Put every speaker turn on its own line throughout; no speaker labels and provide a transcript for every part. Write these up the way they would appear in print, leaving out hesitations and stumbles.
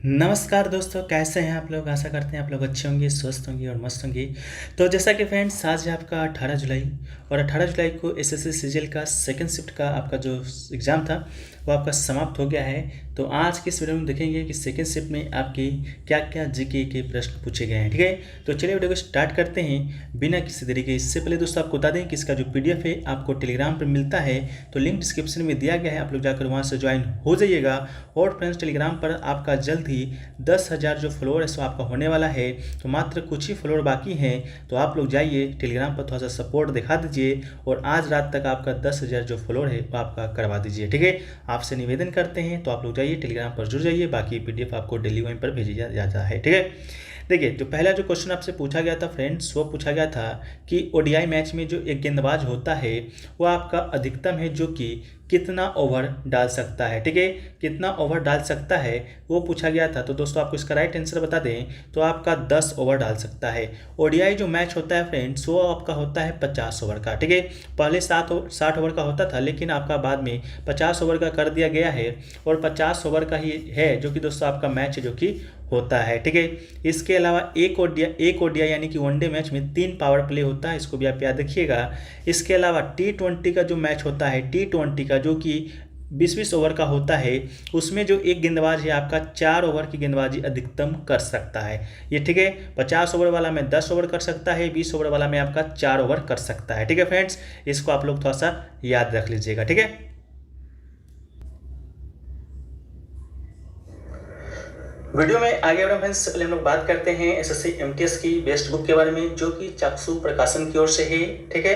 नमस्कार दोस्तों, कैसे हैं आप लोग। आशा करते हैं आप लोग अच्छे होंगे, स्वस्थ होंगे और मस्त होंगे। तो जैसा कि फ्रेंड्स, आज है आपका 18 जुलाई और 18 जुलाई को एसएससी सीजीएल का सेकंड शिफ्ट का आपका जो एग्ज़ाम था वो आपका समाप्त हो गया है। तो आज की इस वीडियो में देखेंगे कि सेकंड शिफ्ट में आपकी क्या क्या जीके के प्रश्न पूछे गए हैं। ठीक है, तो चलिए वीडियो को स्टार्ट करते हैं बिना किसी देरी के। इससे पहले दोस्तों आपको बता दें कि इसका जो पीडीएफ है आपको टेलीग्राम पर मिलता है, तो लिंक डिस्क्रिप्शन में दिया गया है, आप लोग जाकर वहाँ से ज्वाइन हो जाइएगा। और फ्रेंड्स, टेलीग्राम पर आपका जल्द ही 10,000 जो फॉलोअर है सो आपका होने वाला है। तो मात्र कुछ ही फॉलोअर बाकी हैं, तो आप लोग जाइए टेलीग्राम पर, थोड़ा सा सपोर्ट दिखा दीजिए और आज रात तक आपका 10,000 जो फॉलोअर है वो आपका करवा दीजिए। ठीक है, आपसे निवेदन करते हैं, तो आप लोग जाइए टेलीग्राम पर जुड़ जाइए। बाकी पीडीएफ आपको डेली वहीं पर भेजा जाता है। ठीक है, देखिए जो पहला जो क्वेश्चन आपसे पूछा गया था फ्रेंड्स, वो पूछा गया था कि ओडीआई मैच में जो एक गेंदबाज होता है वो आपका अधिकतम है जो कि कितना ओवर डाल सकता है। ठीक है, कितना ओवर डाल सकता है वो पूछा गया था। तो दोस्तों आपको इसका राइट आंसर बता दें तो आपका 10 ओवर डाल सकता है। ओडीआई जो मैच होता है फ्रेंड्स वो आपका होता है 50 ओवर का। ठीक है, पहले 60 ओवर का होता था, लेकिन आपका बाद में 50 ओवर का कर दिया गया है और 50 ओवर का ही है जो कि दोस्तों आपका मैच है जो कि होता है। ठीक है, इसके अलावा एक ओडीआई यानी कि वनडे मैच में 3 पावर प्ले होता है, इसको भी आप याद रखिएगा। इसके अलावा टी20 का जो मैच होता है, टी20 का जो कि 20-20 ओवर का होता है, उसमें जो एक गेंदबाज है आपका 4 ओवर की गेंदबाजी अधिकतम कर सकता है ये। ठीक है, 50 ओवर वाला में 10 ओवर कर सकता है, 20 ओवर वाला में आपका 4 ओवर कर सकता है। ठीक है फ्रेंड्स, इसको आप लोग थोड़ा सा याद रख लीजिएगा। ठीक है, वीडियो में आगे बढ़े फ्रेंड्स, पहले हम लोग बात करते हैं एसएससी एमटीएस की बेस्ट बुक के बारे में, जो कि चाक्षु प्रकाशन की ओर से है। ठीक है,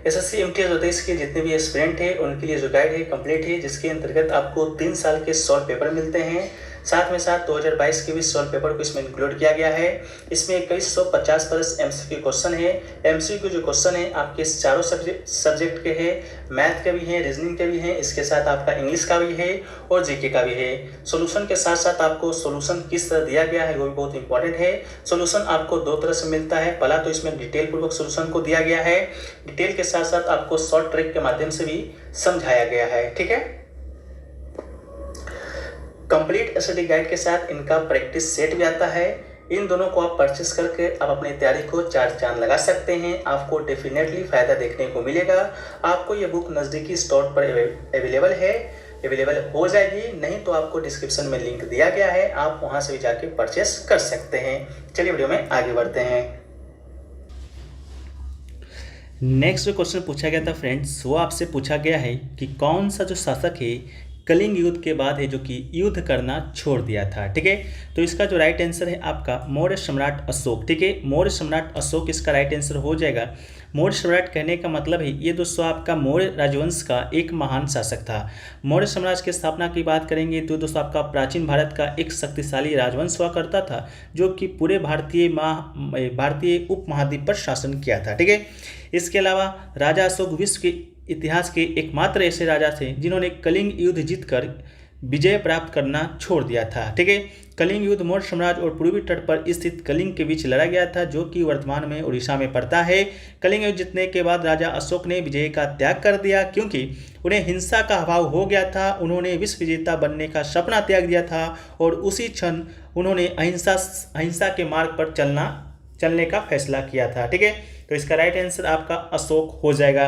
एसएससी एमटीएस 2023 के जितने भी एस्पिरेंट हैं उनके लिए जो गाइड है कंप्लीट है, जिसके अंतर्गत आपको 3 साल के सॉल्व पेपर मिलते हैं। साथ में साथ 2022 के भी सॉल्व पेपर को इसमें इंक्लूड किया गया है। इसमें 2150 प्लस एमसीक्यू क्वेश्चन है। एमसीक्यू जो क्वेश्चन है आपके चारों सब्जेक्ट के हैं, मैथ के भी हैं, रीजनिंग के भी हैं, इसके साथ आपका इंग्लिश का भी है और जीके का भी है। सोल्यूशन के साथ साथ आपको सोल्यूशन किस तरह दिया गया है वो भी बहुत इंपॉर्टेंट है। सोल्यूशन आपको 2 तरह से मिलता है। पहला तो इसमें डिटेल पूर्वक सोल्यूशन को दिया गया है, डिटेल के साथ साथ आपको शॉर्ट ट्रिक के माध्यम से भी समझाया गया है। ठीक है, कंप्लीट स्टडी गाइड के साथ इनका प्रैक्टिस सेट भी आता है। इन दोनों को आप परचेस करके आप अपनी तैयारी को 4 चांद लगा सकते हैं। आपको डेफिनेटली फायदा देखने को मिलेगा। आपको ये बुक नज़दीकी स्टोर पर अवेलेबल हो जाएगी, नहीं तो आपको डिस्क्रिप्शन में लिंक दिया गया है, आप वहां से भी जाके परचेस कर सकते हैं। चलिए वीडियो में आगे बढ़ते हैं। नेक्स्ट जो क्वेश्चन पूछा गया था फ्रेंड्स, वो आपसे पूछा गया है कि कौन सा जो शासक है कलिंग युद्ध के बाद है जो कि युद्ध करना छोड़ दिया था। ठीक है, तो इसका जो राइट आंसर है आपका मौर्य सम्राट अशोक। ठीक है, मौर्य सम्राट अशोक इसका राइट आंसर हो जाएगा। मौर्य सम्राट कहने का मतलब है ये दोस्तों आपका मौर्य राजवंश का एक महान शासक था। मौर्य साम्राज्य की स्थापना की बात करेंगे तो दोस्तों आपका प्राचीन भारत का एक शक्तिशाली राजवंश हुआ करता था, जो कि पूरे भारतीय उपमहाद्वीप पर शासन किया था। ठीक है, इसके अलावा राजा अशोक विश्व के इतिहास के एकमात्र ऐसे राजा थे जिन्होंने कलिंग युद्ध जीतकर विजय प्राप्त करना छोड़ दिया था। ठीक है, कलिंग युद्ध मौर्य साम्राज्य और पूर्वी तट पर स्थित कलिंग के बीच लड़ा गया था, जो कि वर्तमान में उड़ीसा में पड़ता है। कलिंग युद्ध जीतने के बाद राजा अशोक ने विजय का त्याग कर दिया, क्योंकि उन्हें हिंसा का अभाव हो गया था। उन्होंने विश्व विजेता बनने का सपना त्याग दिया था और उसी क्षण उन्होंने अहिंसा के मार्ग पर चलने का फैसला किया था। ठीक है, तो इसका राइट आंसर आपका अशोक हो जाएगा।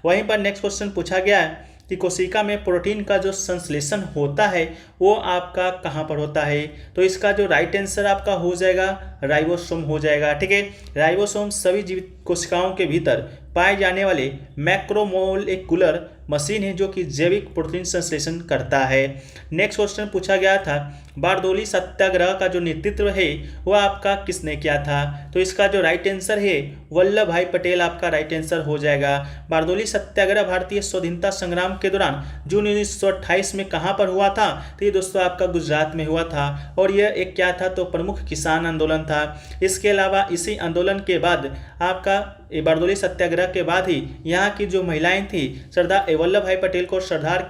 वहीं पर नेक्स्ट क्वेश्चन पूछा गया है कि कोशिका में प्रोटीन का जो संश्लेषण होता है वो आपका कहाँ पर होता है। तो इसका जो राइट आंसर आपका हो जाएगा राइबोसोम हो जाएगा। ठीक है, राइबोसोम सभी जीवित कोशिकाओं के भीतर पाए जाने वाले मैक्रोमोलेकुलर मशीन है जो कि जैविक प्रोटीन संश्लेषण करता है। नेक्स्ट क्वेश्चन पूछा गया था बारदोली सत्याग्रह का जो नेतृत्व है वह आपका किसने किया था। तो इसका जो राइट आंसर है वल्लभ भाई पटेल आपका राइट आंसर हो जाएगा। बारदोली सत्याग्रह भारतीय स्वाधीनता संग्राम के दौरान जून 1928 में कहाँ पर हुआ था। तो ये दोस्तों आपका गुजरात में हुआ था और यह एक क्या था तो प्रमुख किसान आंदोलन था। इसके अलावा इसी आंदोलन के बाद आपका बारदोली सत्याग्रह के बाद ही यहाँ की जो महिलाएं थी सरदार वल्लभ भाई पटेल को सरदार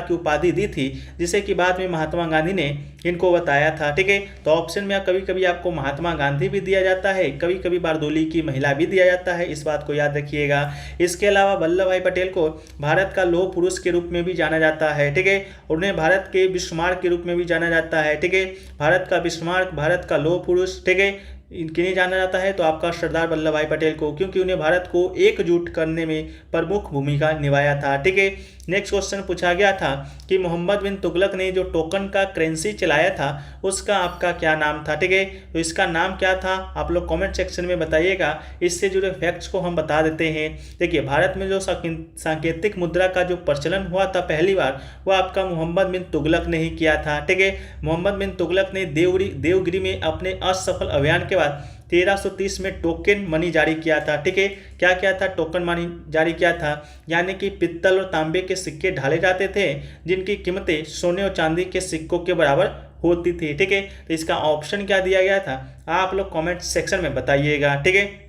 की उपाधि दी थी, जिसे कि बाद में महात्मा गांधी ने इनको बताया था। ठीक है, तो ऑप्शन में कभी कभी आपको महात्मा गांधी भी दिया जाता है, कभी कभी बारदोली की महिला भी दिया जाता है, इस बात को याद रखिएगा। इसके अलावा वल्लभ भाई पटेल को भारत का लौह पुरुष के रूप में भी जाना जाता है। ठीक है, उन्हें भारत के बिस्मार्क के रूप में भी जाना जाता है। ठीक है, भारत का बिस्मार्क, भारत का लौह पुरुष। ठीक है, किन्हें जाना जाता है तो आपका सरदार वल्लभ भाई पटेल को, क्योंकि उन्हें भारत को एकजुट करने में प्रमुख भूमिका निभाया था। ठीक है, नेक्स्ट क्वेश्चन पूछा गया था कि मोहम्मद बिन तुगलक ने जो टोकन का करेंसी चलाया था उसका आपका क्या नाम था। ठीक है, तो इसका नाम क्या था आप लोग कमेंट सेक्शन में बताइएगा। इससे जुड़े फैक्ट्स को हम बता देते हैं। देखिए, भारत में जो सांकेतिक मुद्रा का जो प्रचलन हुआ था पहली बार, वह आपका मोहम्मद बिन तुगलक ने ही किया था। ठीक है, मोहम्मद बिन तुगलक ने देवगिरी में अपने असफल अभियान के बाद 1330 में टोकन मनी जारी किया था। ठीक है, क्या किया था, टोकन मनी जारी किया था, यानी कि पित्तल और तांबे के सिक्के ढाले जाते थे जिनकी कीमतें सोने और चांदी के सिक्कों के बराबर होती थी। ठीक है, तो इसका ऑप्शन क्या दिया गया था आप लोग कमेंट सेक्शन में बताइएगा। ठीक है,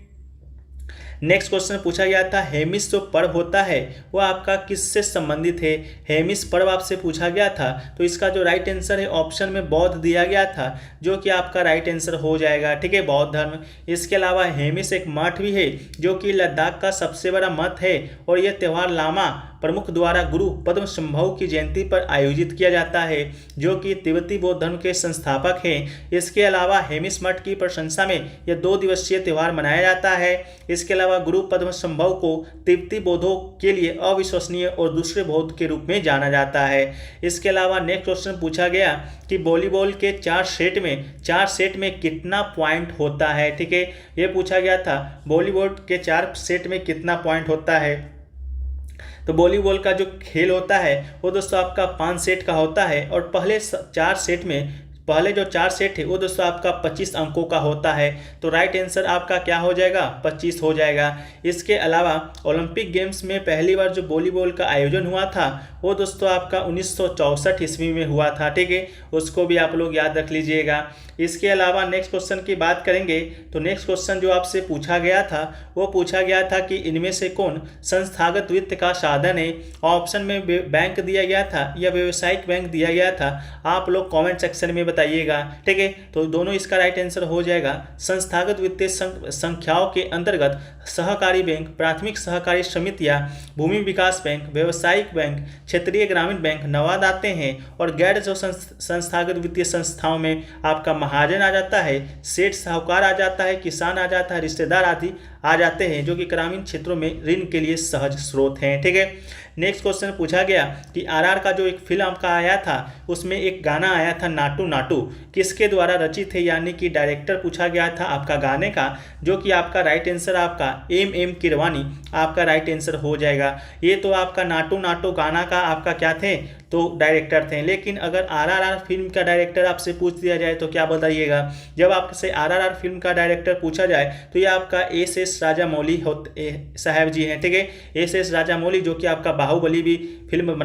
नेक्स्ट क्वेश्चन पूछा गया था हेमिस जो पर्व होता है वह आपका किससे संबंधित है। हेमिस पर्व आपसे पूछा गया था, तो इसका जो राइट आंसर है ऑप्शन में बौद्ध दिया गया था, जो कि आपका राइट आंसर हो जाएगा। ठीक है, बौद्ध धर्म। इसके अलावा हेमिस एक मठ भी है जो कि लद्दाख का सबसे बड़ा मठ है, और यह त्यौहार लामा प्रमुख द्वारा गुरु पद्म संभव की जयंती पर आयोजित किया जाता है, जो कि तिब्बती बौद्ध धर्म के संस्थापक हैं। इसके अलावा हेमिस मठ की प्रशंसा में यह 2 दिवसीय त्यौहार मनाया जाता है। इसके अलावा गुरु पद्म संभव को तिब्बती बौद्धों के लिए अविश्वसनीय और दूसरे बौद्ध के रूप में जाना जाता है। इसके अलावा नेक्स्ट क्वेश्चन पूछा गया कि वॉलीबॉल के 4 सेट में कितना पॉइंट होता है। ठीक है, ये पूछा गया था वॉलीबॉल के 4 सेट में कितना पॉइंट होता है। तो वॉलीबॉल का जो खेल होता है वो दोस्तों आपका 5 सेट का होता है, और पहले जो 4 सेट है वो दोस्तों आपका 25 अंकों का होता है। तो राइट आंसर आपका क्या हो जाएगा, 25 हो जाएगा। इसके अलावा ओलंपिक गेम्स में पहली बार जो वॉलीबॉल का आयोजन हुआ था वो दोस्तों आपका 1964 ईस्वी में हुआ था। ठीक है, उसको भी आप लोग याद रख लीजिएगा। इसके अलावा नेक्स्ट क्वेश्चन की बात करेंगे तो नेक्स्ट क्वेश्चन जो आपसे पूछा गया था वो पूछा गया था कि इनमें से कौन संस्थागत वित्त का साधन है। ऑप्शन में बैंक दिया गया था या व्यावसायिक बैंक दिया गया था, आप लोग कमेंट सेक्शन में बताइएगा। ठीक है, तो दोनों इसका राइट आंसर हो जाएगा। संस्थागत वित्तीय संख्याओं के अंतर्गत सहकारी बैंक, प्राथमिक सहकारी समितियां, भूमि विकास बैंक, व्यावसायिक बैंक, क्षेत्रीय ग्रामीण बैंक, नवाद आते हैं, और गैर जो संस्थागत वित्तीय संस्थाओं में आपका महाजन आ जाता है, सेठ साहूकार आ जाता है, किसान आ जाता है, रिश्तेदार आदि आ जाते हैं, जो कि ग्रामीण क्षेत्रों में ऋण के लिए सहज स्रोत हैं। ठीक है, नेक्स्ट क्वेश्चन पूछा गया कि आरआर का जो एक फिल्म आपका आया था उसमें एक गाना आया था नाटू नाटू, किसके द्वारा रचित है, यानी कि डायरेक्टर पूछा गया था आपका गाने का, जो कि आपका राइट आंसर आपका एम किरवानी आपका राइट आंसर हो जाएगा। ये तो आपका नाटू नाटू गाना का आपका क्या थे, तो डायरेक्टर थे। लेकिन अगर आरआरआर फिल्म का डायरेक्टर आपसे पूछ दिया जाए तो क्या बताइएगा। जब आपसे आरआरआर फिल्म का डायरेक्टर पूछा जाए तो ये आपका एस राजामौली साहब जी हैं। ठीक है, एस राजामौली जो कि आपका बाहुबली भी फिल्म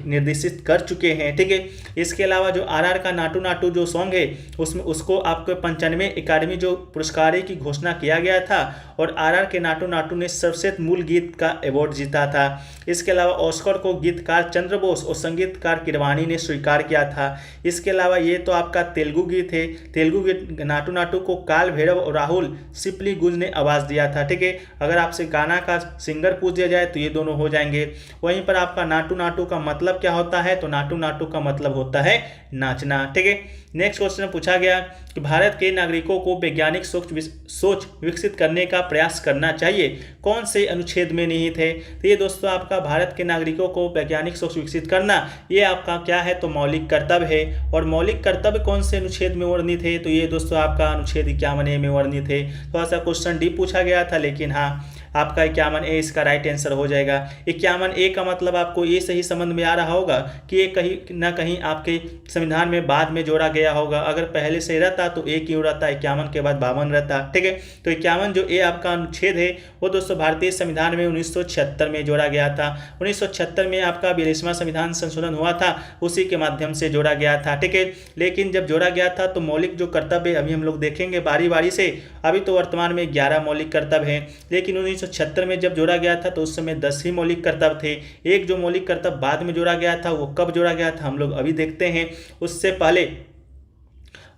निर्देशित कर चुके हैं। ठीक है, इसके अलावा जो आरआर का नाटू नाटू जो सॉन्ग है उसमें उसको आपको 95वें अकादमी जो पुरस्कार की घोषणा किया गया था, और आरआर के नाटू नाटू ने सर्वश्रेष्ठ मूल गीत का अवार्ड जीता था। इसके अलावा ऑस्कर को गीतकार चंद्र बोस और संगीतकार किरवानी ने स्वीकार किया था। इसके अलावा ये तो आपका तेलुगु गीत है, तेलुगु गीत नाटू नाटू को काल भैरव और राहुल सिप्ली गुज ने आवाज़ दिया था। ठीक है, अगर आपसे गाना का सिंगर पूछ दिया जाए तो ये दोनों हो जाएंगे। वहीं पर आपका नाटू नाटू का मतलब क्या होता है, तो नाटू नाटू का मतलब होता है नाचना। ठीक है, नेक्स्ट क्वेश्चन पूछा गया कि भारत के नागरिकों को वैज्ञानिक सोच विकसित करने का प्रयास करना चाहिए, कौन से अनुच्छेद में निहित है। तो ये दोस्तों आपका भारत के नागरिकों को वैज्ञानिक सोच विकसित करना ये आपका क्या है, तो मौलिक कर्तव्य है। और मौलिक कर्तव्य कौन से अनुच्छेद में वर्णित है, तो ये दोस्तों आपका अनुच्छेद 51 में वर्णित है। थोड़ा सा क्वेश्चन डी पूछा गया था, लेकिन हाँ आपका 51 ए इसका राइट आंसर हो जाएगा। 51 ए का मतलब आपको ये सही समझ में आ रहा होगा कि ये कहीं ना कहीं आपके संविधान में बाद में जोड़ा गया होगा। अगर पहले से रहता तो ए क्यों रहता, 51 के बाद 52 रहता। ठीक है, तो 51 जो ए आपका अनुच्छेद है वो दोस्तों भारतीय संविधान में 1976 में जोड़ा गया था। 1976 में आपका 42वां संविधान संशोधन हुआ था, उसी के माध्यम से जोड़ा गया था। ठीक है, लेकिन जब जोड़ा गया था तो मौलिक जो कर्तव्य अभी हम लोग देखेंगे बारी बारी से। अभी तो वर्तमान में 11 मौलिक कर्तव्य हैं, लेकिन 1976 में जब जोड़ा गया था तो उस समय 10 ही मौलिक कर्तव्य थे। एक जो मौलिक कर्तव्य बाद में जोड़ा गया था वो कब जोड़ा गया था हम लोग अभी देखते हैं। उससे पहले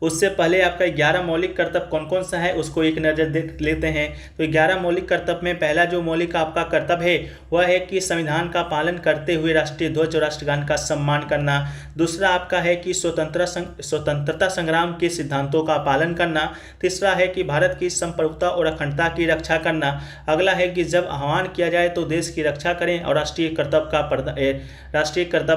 उससे पहले आपका 11 मौलिक कर्तव्य कौन कौन सा है उसको एक नज़र देख लेते हैं। तो 11 मौलिक कर्तव्य में पहला जो मौलिक आपका कर्तव्य है वह है कि संविधान का पालन करते हुए राष्ट्रीय ध्वज और राष्ट्रगान का सम्मान करना। दूसरा आपका है कि स्वतंत्रता संग्राम के सिद्धांतों का पालन करना। तीसरा है कि भारत की संप्रभुता और अखंडता की रक्षा करना। अगला है कि जब आह्वान किया जाए तो देश की रक्षा करें और राष्ट्रीय कर्तव्य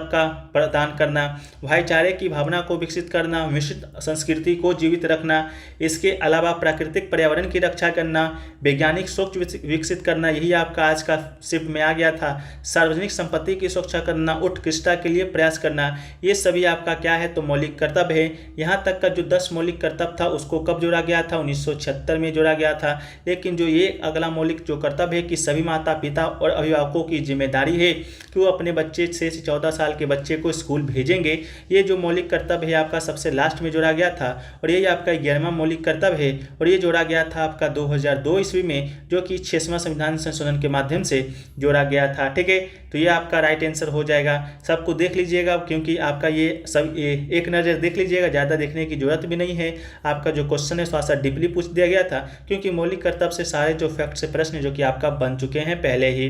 का प्रदान करना। भाईचारे की भावना को विकसित करना, मिश्रित संस्कृति को जीवित रखना। इसके अलावा प्राकृतिक पर्यावरण की रक्षा करना, वैज्ञानिक सोच विकसित करना, यही आपका आज का शिफ्ट में आ गया था। सार्वजनिक संपत्ति की सुरक्षा करना, उत्कृष्टता के लिए प्रयास करना, ये सभी आपका क्या है तो मौलिक कर्तव्य है। यहाँ तक का जो 10 मौलिक कर्तव्य था उसको कब जोड़ा गया था, 1976 में जोड़ा गया था। लेकिन जो ये अगला मौलिक जो कर्तव्य है कि सभी माता पिता और अभिभावकों की जिम्मेदारी है कि वो अपने बच्चे 6 से 14 साल के बच्चे को स्कूल भेजेंगे, ये जो मौलिक कर्तव्य है आपका सबसे लास्ट में जोड़ा गया था और यही आपका 11वां मौलिक कर्तव्य है और ये जोड़ा गया था आपका 2002 ईस्वी में, जो कि 6वां संविधान संशोधन के माध्यम से जोड़ा गया था। ठीक है, तो ये आपका राइट आंसर हो जाएगा। सबको देख लीजिएगा क्योंकि आपका ये सब एक नज़र देख लीजिएगा, ज़्यादा देखने की जरूरत भी नहीं है। आपका जो क्वेश्चन है थोड़ा सा डीपली पूछ दिया गया था क्योंकि मौलिक कर्तव्य से सारे जो फैक्ट से प्रश्न जो कि आपका बन चुके हैं पहले ही।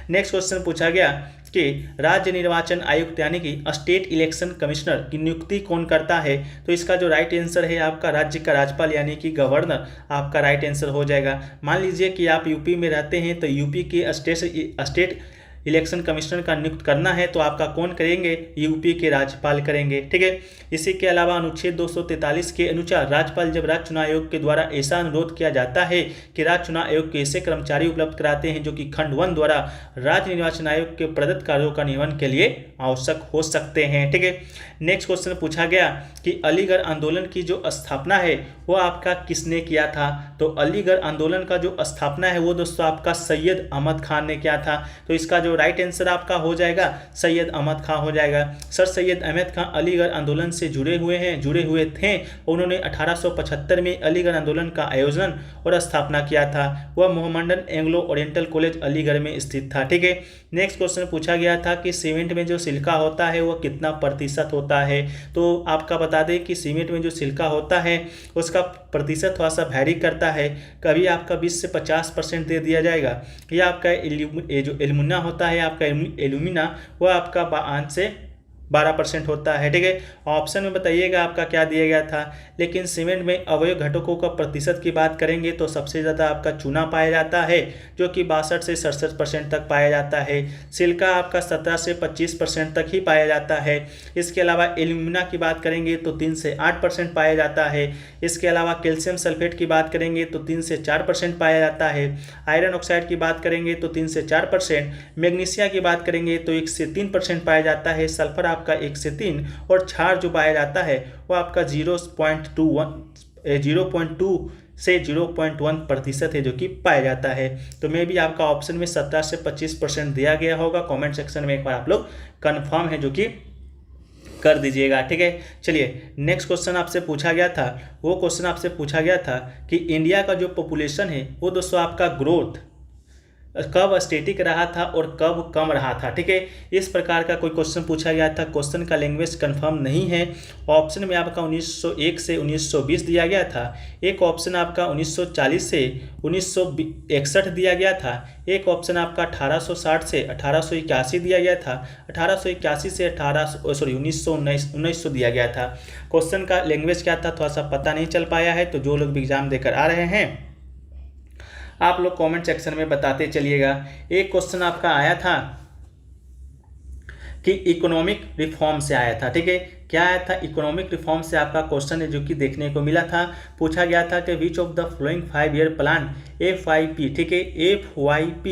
नेक्स्ट क्वेश्चन पूछा गया कि राज्य निर्वाचन आयुक्त यानी कि स्टेट इलेक्शन कमिश्नर की नियुक्ति कौन करता है। तो इसका जो राइट आंसर है आपका राज्य का राज्यपाल यानी कि गवर्नर आपका राइट आंसर हो जाएगा। मान लीजिए कि आप यूपी में रहते हैं तो यूपी के स्टेट इलेक्शन कमिश्नर का नियुक्त करना है तो आपका कौन करेंगे, यूपी के राज्यपाल करेंगे। ठीक है, इसी के अलावा अनुच्छेद 243 के अनुसार राज्यपाल जब राज्य चुनाव आयोग के द्वारा ऐसा अनुरोध किया जाता है कि राज्य चुनाव आयोग के ऐसे कर्मचारी उपलब्ध कराते हैं जो कि खंड 1 द्वारा राज्य निर्वाचन आयोग के प्रदत्त कार्यों का निर्वहन के लिए आवश्यक हो सकते हैं। ठीक है, नेक्स्ट क्वेश्चन पूछा गया कि अलीगढ़ आंदोलन की जो स्थापना है वो आपका किसने किया था। तो अलीगढ़ आंदोलन का जो स्थापना है वो दोस्तों आपका सैयद अहमद खान ने किया था। तो इसका जो राइट आंसर आपका हो जाएगा सैयद अहमद खान हो जाएगा। सर सैयद अहमद खान अलीगढ़ आंदोलन से जुड़े हुए थे। उन्होंने 1875 में अलीगढ़ आंदोलन का आयोजन और स्थापना किया था। वह Mohammedan Anglo oriental college Aligarh में स्थित था। ठीक है, नेक्स्ट क्वेश्चन पूछा गया था कि सीमेंट में जो सिलिका होता है वो कितना प्रतिशत होता है। तो आपका बता दें कि सीमेंट में जो सिलिका होता है उसका प्रतिशत थोड़ा सा वैरी करता है, कभी आपका 20 से 50% दे दिया जाएगा। यह आपका जो एल्यूमिना होता है आपका एल्यूमिना वो आपका 5 से 12% होता है। ठीक है, ऑप्शन में बताइएगा आपका क्या दिया गया था। लेकिन सीमेंट में अवयव घटकों का प्रतिशत की बात करेंगे तो सबसे ज़्यादा आपका चूना पाया जाता है जो कि 62 से 67% तक पाया जाता है। सिलिका आपका 17 से 25% तक ही पाया जाता है। इसके अलावा एल्यूमिना की बात करेंगे तो 3 से 8% पाया जाता है। इसके अलावा कैल्शियम सल्फेट की बात करेंगे तो 3 से 4% पाया जाता है। आयरन ऑक्साइड की बात करेंगे तो 3 से 4%। मैग्नीशिया की बात करेंगे तो 1 से 3% पाया जाता है। सल्फर आपका 1 से 3 और क्षार जो पाया जाता है वो आपका 0.2 से 0.1% है जो कि पाया जाता है। तो मे भी आपका ऑप्शन में 17 से 25% दिया गया होगा। कमेंट सेक्शन में एक बार आप लोग कंफर्म है जो कि कर दीजिएगा। ठीक है, चलिए नेक्स्ट क्वेश्चन आपसे पूछा गया था, वो क्वेश्चन आपसे पूछा गया था कि इंडिया का जो पॉपुलेशन है वो दोस्तों आपका ग्रोथ कब स्टेटिक रहा था और कब कम रहा था। ठीक है, इस प्रकार का कोई क्वेश्चन पूछा गया था। क्वेश्चन का लैंग्वेज कंफर्म नहीं है। ऑप्शन में आपका 1901 से 1920 दिया गया था। एक ऑप्शन आपका 1940 से 1961 दिया गया था। एक ऑप्शन आपका 1860 से 1881 दिया गया था। 1881 से 1919 दिया गया था। क्वेश्चन का लैंग्वेज क्या था थोड़ा सा पता नहीं चल पाया है, तो जो लोग भी एग्जाम देकर आ रहे हैं आप लोग कमेंट सेक्शन में बताते चलिएगा। एक क्वेश्चन आपका आया था कि इकोनॉमिक रिफॉर्म से आया था। ठीक है, क्या आया था, इकोनॉमिक रिफॉर्म से आपका क्वेश्चन है जो कि देखने को मिला था। पूछा गया था कि which of the following 5 year plan FYP, ठीक है, FYP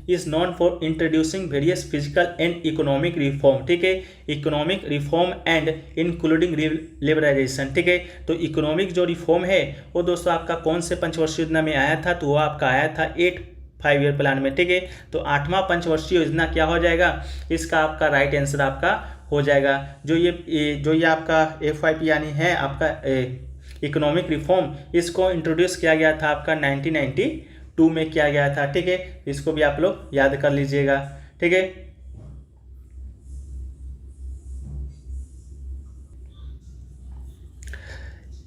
is known for introducing various physical and economic reform. ठीक है, economic reform and including liberalisation. ठीक है, तो इकोनॉमिक जो रिफॉर्म है वो दोस्तों आपका कौन से पंचवर्षीय योजना में आया था, तो वो आपका आया था 5 ईयर प्लान में। ठीक है, तो 8वां पंचवर्षीय योजना क्या हो जाएगा, इसका आपका राइट आंसर आपका हो जाएगा। जो ये आपका FYP यानी है आपका इकोनॉमिक रिफॉर्म, इसको इंट्रोड्यूस किया गया था आपका 1992 में किया गया था। ठीक है, इसको भी आप लोग याद कर लीजिएगा। ठीक है,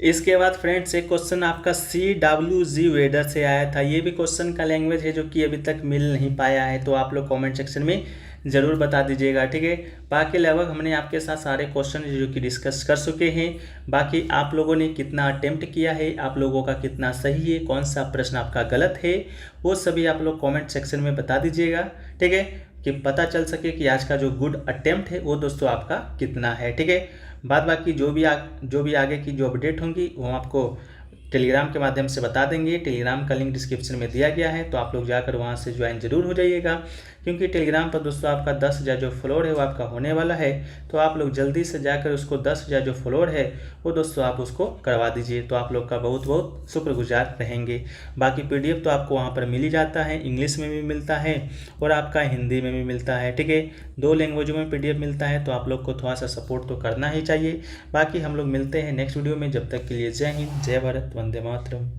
इसके बाद फ्रेंड्स एक क्वेश्चन आपका CWG वेदर से आया था। ये भी क्वेश्चन का लैंग्वेज है जो कि अभी तक मिल नहीं पाया है, तो आप लोग कमेंट सेक्शन में ज़रूर बता दीजिएगा, ठीक है। बाकी लगभग हमने आपके साथ सारे क्वेश्चन जो कि डिस्कस कर चुके हैं। बाकी आप लोगों ने कितना अटेम्प्ट किया है, आप लोगों का कितना सही है, कौन सा प्रश्न आपका गलत है, वो सभी आप लोग कमेंट सेक्शन में बता दीजिएगा, ठीक है, कि पता चल सके कि आज का जो गुड अटेम्प्ट है वो दोस्तों आपका कितना है, ठीक है। बाद बाकी जो भी आगे की जो अपडेट होंगी वो आपको टेलीग्राम के माध्यम से बता देंगे। टेलीग्राम का लिंक डिस्क्रिप्शन में दिया गया है, तो आप लोग जाकर वहाँ से ज्वाइन जरूर हो जाइएगा, क्योंकि टेलीग्राम पर दोस्तों आपका 10,000 जो फॉलोअर है वो आपका होने वाला है। तो आप लोग जल्दी से जाकर उसको 10,000 जो फॉलोअर है वो दोस्तों आप उसको करवा दीजिए, तो आप लोग का बहुत बहुत शुक्रगुजार रहेंगे। बाकी PDF तो आपको वहाँ पर मिल ही जाता है, इंग्लिश में भी मिलता है और आपका हिंदी में भी मिलता है, ठीक है। 2 लैंग्वेजों में PDF मिलता है, तो आप लोग को थोड़ा सा सपोर्ट तो करना ही चाहिए। बाकी हम लोग मिलते हैं नेक्स्ट वीडियो में, जब तक के लिए जय हिंद, जय भारत, वंदे मातरम।